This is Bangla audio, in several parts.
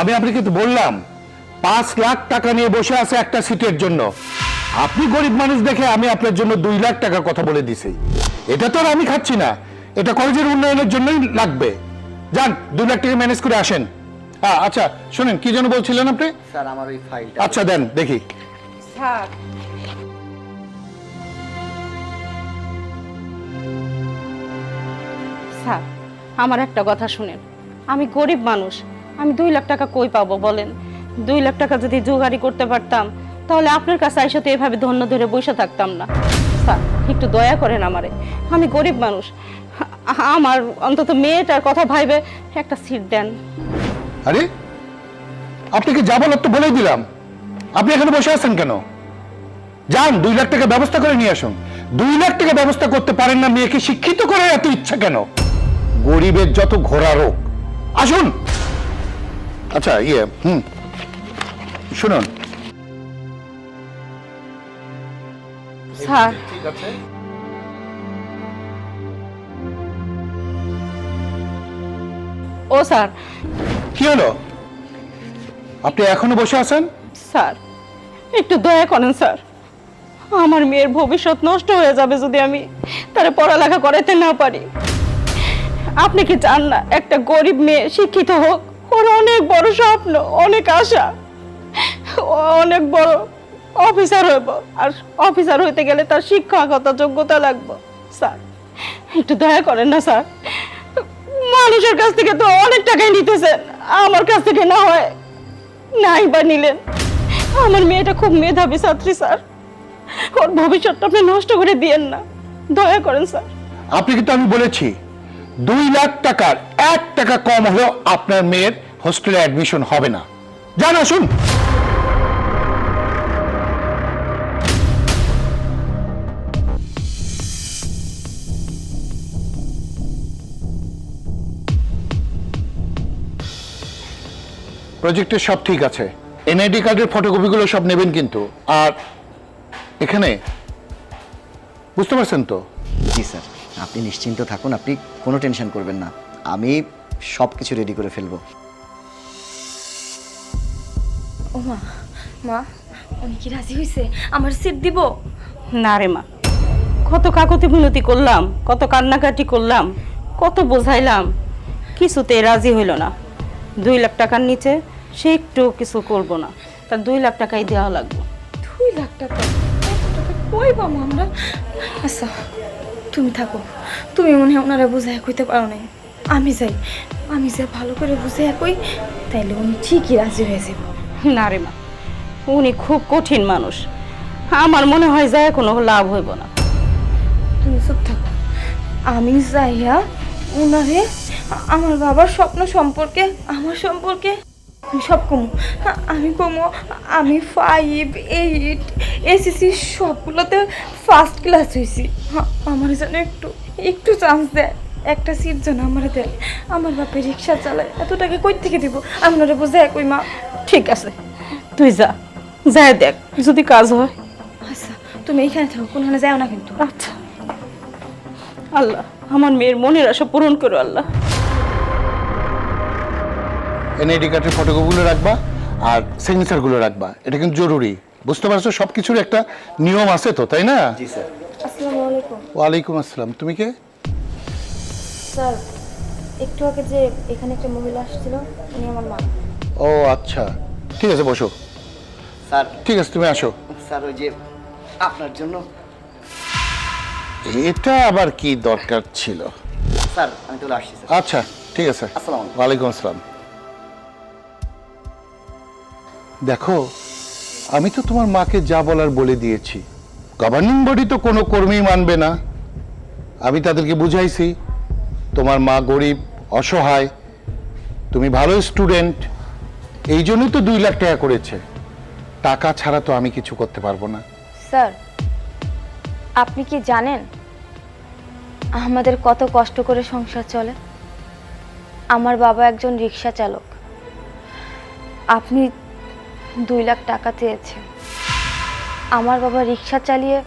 আমি আপনাকে তো বললাম 5 লাখ টাকা নিয়ে বসে আছে একটা সিটের জন্য। আপনি গরিব মানুষ দেখে আমি আপনার জন্য 2 লাখ টাকার কথা বলে দিছি। এটা তো আর আমি খাচ্ছি না, এটা কলেজের উন্নয়নের জন্যই লাগবে। যান 2 লাখ টাকা ম্যানেজ করে আসেন। আচ্ছা শুনেন, কি যেন বলছিলেন আপনি? স্যার আমার ওই ফাইলটা। আচ্ছা দেন দেখি। স্যার স্যার আমার একটা কথা শুনেন, আমি গরিব মানুষ, আমি 2 লাখ টাকা কই পাবো বলেন? 2 লাখ টাকা যদি জোগাড়ি করতে পারতাম তাহলে আপনার কাছে আইসা তো এভাবে ধন্য ধরে বসে থাকতাম না। স্যার একটু দয়া করেন আমারে, আমি গরিব মানুষ, আমার অন্তত মেয়েটার কথা ভাইবে একটা সিট দেন। আরে আপনাকে যা বলার তো বলেই দিলাম, আপনি এখানে বসে আছেন কেন? যান 2 লাখ টাকা ব্যবস্থা করে নিয়ে আসুন। 2 লাখ টাকা ব্যবস্থা করতে পারেন না, মেয়েকে শিক্ষিত করার এত ইচ্ছা কেন? গরিবের যত ঘোড়া রোগ। আসুন। আচ্ছা শুনুন স্যার ঠিক আছে, ও স্যার। কি হলো? আপনি এখনো বসে আছেন? স্যার একটু দয়া করেন স্যার, আমার মেয়ের ভবিষ্যৎ নষ্ট হয়ে যাবে যদি আমি তারে পড়ালেখা করাইতে না পারি। আপনি কি চান না একটা গরিব মেয়ে শিক্ষিত হোক? ওর অনেক বড় স্বপ্ন, অনেক আশা, ও অনেক বড় অফিসার হইব, আর অফিসার হইতে গেলে তার শিক্ষাগত যোগ্যতা লাগবে। স্যার একটু দয়া করেন না স্যার, মানুষের কাছ থেকে তো অনেক টাকাই নিতেছেন, আমার কাছ থেকে না হয় নাই বা নিলেন। আমার মেয়েটা খুব মেধাবী ছাত্রী স্যার, ওর ভবিষ্যৎটা আপনি নষ্ট করে দিয়েন না, দয়া করেন স্যার। আপনি কিন্তু আমি বলেছি 2 লাখ টাকার 1 টাকা কম হলেও আপনার মেয়ের হোস্টেলে অ্যাডমিশন হবে না। যান আসুন। প্রজেক্টের সব ঠিক আছে, এনআইডি কার্ডের ফটোকপিগুলো সব নেবেন কিন্তু। আর এখানে বুঝতে পারছেন তো? জি স্যার, আপনি নিশ্চিন্ত থাকুন, আপনি কোনো টেনশন করবেন না, আমি সব কিছু রেডি করে ফেলবো। ও মা, মা উনি কি রাজি হয়েছে আমার সিট দিব? না রে মা, কত কাকতি মিনতি করলাম, কত কান্নাকাটি করলাম, কত বোঝাইলাম, কিছুতে রাজি হইল না। 2 লাখ টাকার নিচে সে একটু কিছু করব না, তার 2 লাখ টাকাই দেওয়া লাগবে। 2 লাখ টাকা? এত টাকা কই পাবো আমরা? আচ্ছা তুমি থাকো, তুমি মনে হয় ওনারা বুঝাই কইতে পারো নাই, আমি যাই, আমি যে ভালো করে বুঝাই কই, তাইলে উনি ঠিকই রাজি হয়ে যাবে। না রে মা, উনি খুব কঠিন মানুষ, আমার মনে হয় যায় কোনো লাভ হইব না। তুমি চুপ থাকো, আমি যাইয়া ওনারে আমার বাবার স্বপ্ন সম্পর্কে, আমার সম্পর্কে আমি সব কমু। আমি কমু আমি 5, 8 এসএসসি সবগুলোতে ফার্স্ট ক্লাস হয়েছি, আমার যেন একটু একটু চান্স দেয়, একটা সিট যেন আমার দেয়। আমার বাপে রিক্সা চালায়, এত টাকা কই থেকে দিব? আমি ওনারে বোঝায় কই মা। ঠিক আছে তুই যা, যাই দেখ যদি কাজ হয়। আচ্ছা তুমি এইখানে থাকো, কোনখানে যাও না কিন্তু। আচ্ছা, আল্লাহ আমার মেয়ের মনের আশা পূরণ করো আল্লাহ। এনআইডি কার্ডের ফটোকপিগুলো রাখবা আর সিগনেচারগুলো রাখবা, এটা কিন্তু জরুরি, বুঝতে পারছো? সবকিছুর একটা নিয়ম আছে তো, তাই না? জি স্যার। আসসালামু আলাইকুম। ওয়ালাইকুম আসসালাম। তুমি কে? স্যার একটু আগে যে এখানে একটা মহিলা আসছিল, উনি আমার মা। ও আচ্ছা, ঠিক আছে বসো। স্যার, ঠিক আছে তুমি আসো। স্যার ওই যে আপনার জন্য। এটা আবার কি দরকার ছিল? স্যার আমি চলে আসছি স্যার। আচ্ছা ঠিক আছে। আসসালামু আলাইকুম। ওয়ালাইকুম আসসালাম। দেখো, আমি তো তোমার মাকে যা বলার বলে দিয়েছি, গভর্নিং বডি তো কোনো কর্মী মানবে না। আমি তাদেরকে বুঝাইছি তোমার মা গরিব, অসহায়, তুমি ভালো স্টুডেন্ট, এই জন্যই তো 2 লাখ টাকা করেছে। টাকা ছাড়া তো আমি কিছু করতে পারবো না। স্যার আপনি কি জানেন আমাদের কত কষ্ট করে সংসার চলে? আমার বাবা একজন রিক্সা চালক, আপনি 2 লাখ টাকা চেয়েছেন। আমার বাবা রিক্সা চালিয়ে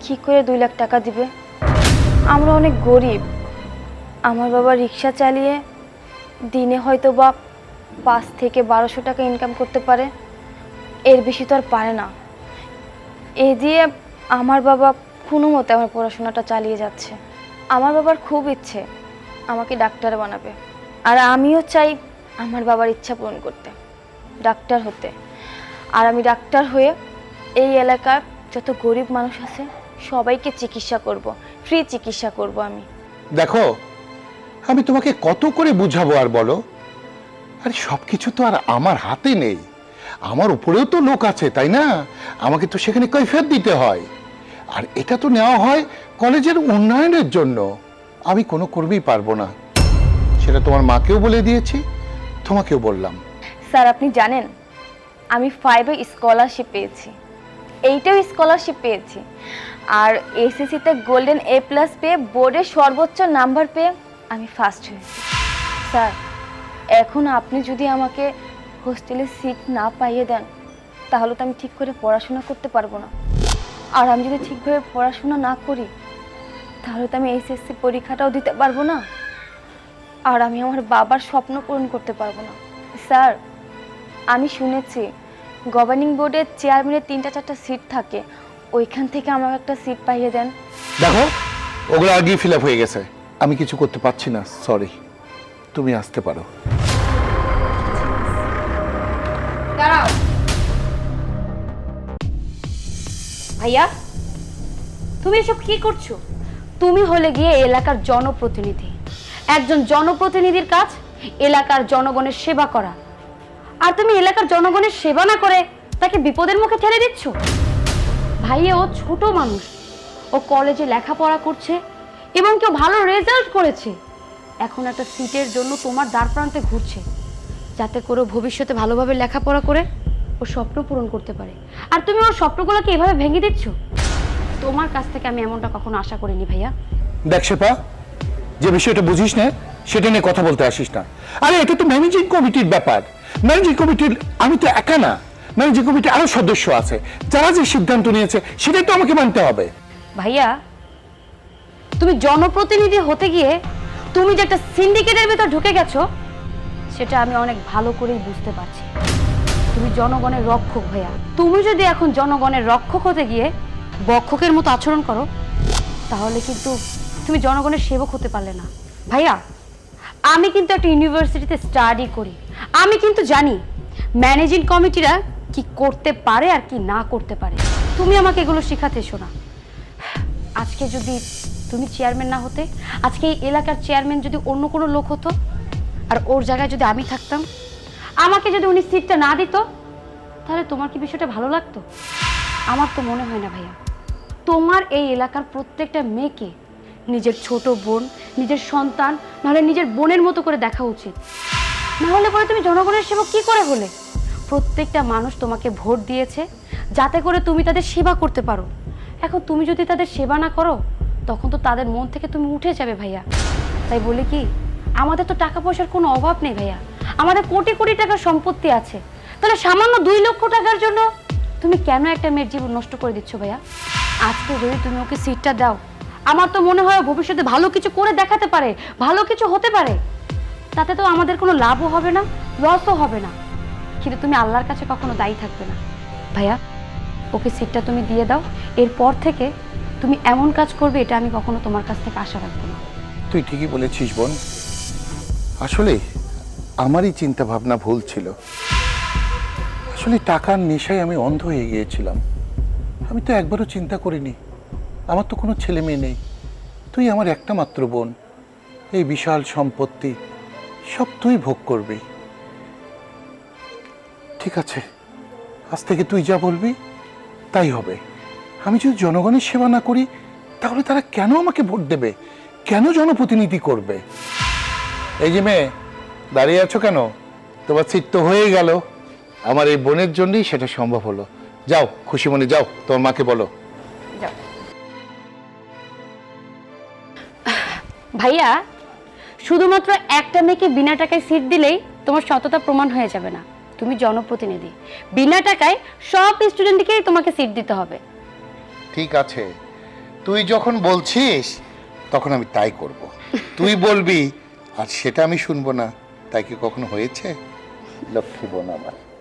কি করে 2 লাখ টাকা দিবে? আমরা অনেক গরিব, আমার বাবা রিক্সা চালিয়ে দিনে হয়তো বা 5 থেকে 1200 টাকা ইনকাম করতে পারে, এর বেশি তো আর পারে না। এই দিয়ে আমার বাবা কোনো মতে আমার পড়াশোনাটা চালিয়ে যাচ্ছে। আমার বাবার খুব ইচ্ছে আমাকে ডাক্তার বানাবে, আর আমিও চাই আমার বাবার ইচ্ছা পূরণ করতে, ডাক্তার হতে। আর আমি ডাক্তার হয়ে এই এলাকার যত গরিব মানুষ আছে সবাইকে চিকিৎসা করব, ফ্রি চিকিৎসা করব আমি। দেখো, আমি তোমাকে কত করে বুঝাবো আর বলো, আরে সব কিছু তো আর আমার হাতে নেই, আমার উপরেও তো লোক আছে, তাই না? আমাকে তো সেখানে কৈফিয়ত দিতে হয়, আর এটা তো নেওয়া হয় কলেজের উন্নয়নের জন্য। আমি কোনো করবেই পারবো না, সেটা তোমার মাকেও বলে দিয়েছি, তোমাকেও বললাম। স্যার আপনি জানেন আমি 5-এ স্কলারশিপ পেয়েছি, 8-এও স্কলারশিপ পেয়েছি, আর এসএসসিতে গোল্ডেন A+ পেয়ে বোর্ডের সর্বোচ্চ নাম্বার পেয়ে আমি ফার্স্ট হয়েছি। স্যার এখন আপনি যদি আমাকে হোস্টেলে সিট না পাইয়ে দেন তাহলে তো আমি ঠিক করে পড়াশোনা করতে পারবো না, আর আমি যদি ঠিকভাবে পড়াশোনা না করি তাহলে তো আমি এসএসসি পরীক্ষাটাও দিতে পারবো না, আর আমি আমার বাবার স্বপ্ন পূরণ করতে পারবো না। স্যার আমি শুনেছি গভর্নিং বোর্ডের চেয়ারম্যানের 3-4টা সিট থাকে, ওইখান থেকে আমাকে একটা সিট পাইয়ে দেন। দেখো, ওগুলো আগেই ফিল আপ হয়ে গেছে, আমি কিছু করতে পারছি না, সরি। তুমি আসতে পারো। দাঁড়াও ভাইয়া, তুমি এসব কি করছো? তুমি হলে গিয়ে এলাকার জনপ্রতিনিধি। একজন জনপ্রতিনিধির কাজ এলাকার জনগণের সেবা করা, আর তুমি এলাকার জনগণের সেবা না করে তাকে বিপদের মুখে ঠেলে দিচ্ছ। ভাইয়া ও ছোট মানুষ, ও কলেজে লেখাপড়া করছে এবং কেউ ভালো রেজাল্ট করেছে, এখন একটা সিটের জন্য তোমার দ্বার প্রান্তে ঘুরছে, যাতে করে ভবিষ্যতে ভালোভাবে লেখাপড়া করে ও স্বপ্ন পূরণ করতে পারে। আর তুমি ওর স্বপ্নগুলোকে এভাবে ভেঙে দিচ্ছ। তোমার কাছ থেকে আমি এমনটা কখনো আশা করিনি ভাইয়া। দেখ শেফা, যে বিষয়টা বুঝিস না সেটা নিয়ে কথা বলতে আসিস না। আরে এটা তো ম্যানেজিং কমিটির ব্যাপার, ম্যানেজিং কমিটির আমি তো একা না, ম্যানেজিং কমিটির আরো সদস্য আছে, যারা যে সিদ্ধান্ত নিয়েছে সেটাই তো আমাকে মানতে হবে। ভাইয়া, তুমি জনপ্রতিনিধি হতে গিয়ে তুমি যে একটা সিন্ডিকেটের ভেতর ঢুকে গেছো সেটা আমি অনেক ভালো করেই বুঝতে পারছি। তুমি জনগণের রক্ষক ভাইয়া, তুমি যদি এখন জনগণের রক্ষক হতে গিয়ে বক্ষকের মতো আচরণ করো তাহলে কিন্তু তুমি জনগণের সেবক হতে পারলে না। ভাইয়া, আমি কিন্তু একটা ইউনিভার্সিটিতে স্টাডি করি, আমি কিন্তু জানি ম্যানেজিং কমিটিরা কি করতে পারে আর কি না করতে পারে। তুমি আমাকে এগুলো শেখাতে এসো না। আজকে যদি তুমি চেয়ারম্যান না হতে, আজকে এই এলাকার চেয়ারম্যান যদি অন্য কোনো লোক হতো আর ওর জায়গায় যদি আমি থাকতাম, আমাকে যদি উনি সিটটা না দিত, তাহলে তোমার কি বিষয়টা ভালো লাগতো? আমার তো মনে হয় না ভাইয়া। তোমার এই এলাকার প্রত্যেকটা মেয়েকে নিজের ছোট বোন, নিজের সন্তান, নাহলে নিজের বোনের মতো করে দেখা উচিত। নাহলে পরে তুমি জনগণের সেবা কি করে হলে? প্রত্যেকটা মানুষ তোমাকে ভোট দিয়েছে যাতে করে তুমি তাদের সেবা করতে পারো। এখন তুমি যদি তাদের সেবা না করো তখন তো তাদের মন থেকে তুমি উঠে যাবে ভাইয়া। তাই বলি কি, আমাদের তো টাকা পয়সার কোনো অভাব নেই ভাইয়া, আমাদের কোটি কোটি টাকার সম্পত্তি আছে, তাহলে সামান্য 2 লক্ষ টাকার জন্য তুমি কেন একটা মেয়ের জীবন নষ্ট করে দিচ্ছ ভাইয়া? আজকে যদি তুমি ওকে সিটটা দাও, আমার তো মনে হয় ভবিষ্যতে ভালো কিছু করে দেখাতে পারে, ভালো কিছু হতে পারে। তাতে তো আমাদের কোনো লাভও হবে না, লসও হবে না, কিন্তু তুমি আল্লাহর কাছে কখনো দায়ী থাকবে না। ভাইয়া, ওকে সিটটা তুমি দিয়ে দাও, এরপর থেকে তুমি এমন কাজ করবে এটা আমি কখনো তোমার কাছ থেকে আশা রাখবো না। তুই ঠিকই বলেছিস বোন, আসলে আমারই চিন্তা ভাবনা ভুল ছিল। আসলে টাকার নেশায় আমি অন্ধ হয়ে গিয়েছিলাম। আমি তো একবারও চিন্তা করিনি আমার তো কোনো ছেলে মেয়ে নেই, তুই আমার একটা মাত্র বোন, এই বিশাল সম্পত্তি সব তুই ভোগ করবি। ঠিক আছে, আজ থেকে তুই যা বলবি তাই হবে। আমি যদি জনগণের সেবা না করি তাহলে তারা কেন আমাকে ভোট দেবে, কেন জনপ্রতিনিধি করবে? এই যে মেয়ে, দাঁড়িয়ে আছো কেন? তোমার সিট তো হয়ে গেল, আমার এই বোনের জন্যই সেটা সম্ভব হলো। যাও, খুশি মনে যাও, তোমার মাকে বলো। যাও। ভাইয়া, শুধুমাত্র একটা মেয়েকে বিনা টাকায় সিট দিলেই তোমার সততা প্রমাণ হয়ে যাবে না। তুমি জনপ্রতিনিধি, বিনা টাকায় সব স্টুডেন্টকেই তোমাকে সিট দিতে হবে। ঠিক আছে, তুই যখন বলছিস তখন আমি তাই করব। তুই বলবি আর সেটা আমি শুনবো না, তাই কি কখনো হয়েছে? লক্ষ্মী বোন আমার।